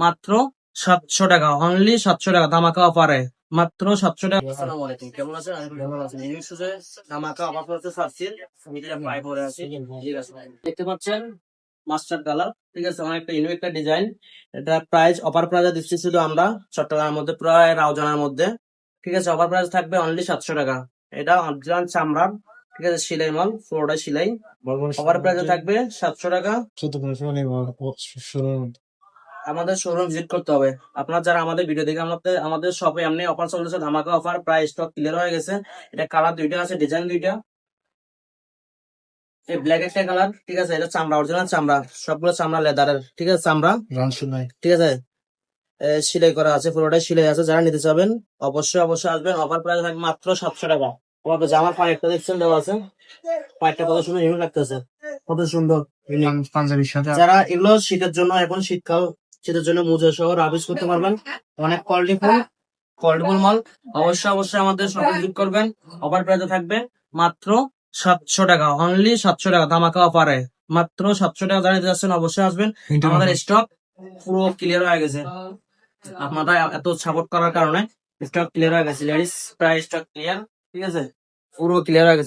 মাত্র 700 টাকা, অনলি 700 টাকা ধামাকা অফারে, মাত্র 700 টাকা। আসসালামু আলাইকুম, কেমন আছেন? আশা করি ভালো আছেন। এই সুজে ধামাকা অফার করতে সার্চিল মিডিয়া প্রাইস পরে আছে। ঠিক আছে, দেখতে পাচ্ছেন মাস্টার কালার, ঠিক আছে, অনেকটা ইউনিক একটা ডিজাইন। এটা প্রাইস অফার প্রাইসে দিচ্ছি শুধু আমরা চট্টগ্রামের মধ্যে, প্রায় রাউজানের মধ্যে। ঠিক আছে, অফার প্রাইস থাকবে অনলি 700 টাকা। এটা অরিজিনাল চামড়ার, ঠিক আছে, সেলাই মাল, ফ্লোরটা সেলাই। অফার প্রাইসে থাকবে 700 টাকা। আমাদের শোরুম ভিজিট করতে হবে। আপনার যারা আমাদের ভিডিও দেখে, আমাদের শপে এমনি অফার চলতেছে, ধামাকা অফার, প্রায় স্টক ক্লিয়ার হয়ে গেছে। এটা কালার দুইটা আছে, ডিজাইন দুইটা। এই ব্ল্যাক একটা কালার, ঠিক আছে, এটা চামড়া, অরিজিনাল চামড়া, সবগুলো চামড়া লেদারের, ঠিক আছে, চামড়া, ঠিক আছে, সেলাই করা আছে, পুরোটাই সেলাই আছে। যারা নিতে চাবেন অবশ্যই অবশ্যই আসবেন। অফার প্রাইস থাকবে মাত্র 700 টাকা। জামার পায়েরটা দেখছেন দেওয়া আছে, পায়েরটা কত সুন্দর ইউনিক লাগতেছে, কত সুন্দর পাঞ্জাবির সাথে। যারা এগুলো শীতের জন্য, এখন শীতকাল, শীতের জন্য মোজা সহ রাবিশ করতে পারবেন, অনেক কোয়ালিটিফুল মাল। অবশ্যই অবশ্যই আমাদের শপে ভিজিট করবেন। অফার প্রাইসে থাকবে মাত্র 700 টাকা, অনলি 700 টাকা ধামাকা অফারে, মাত্র 700 টাকা। যারা নিতে যাচ্ছেন অবশ্যই আসবেন। আমাদের স্টক পুরো ক্লিয়ার হয়ে গেছে, আপনারা এত সাপোর্ট করার কারণে স্টক ক্লিয়ার হয়ে গেছে। লেডিস প্রায় স্টক ক্লিয়ার, ঠিক আছে, পুরো ক্লিয়ার হয়ে গেছে।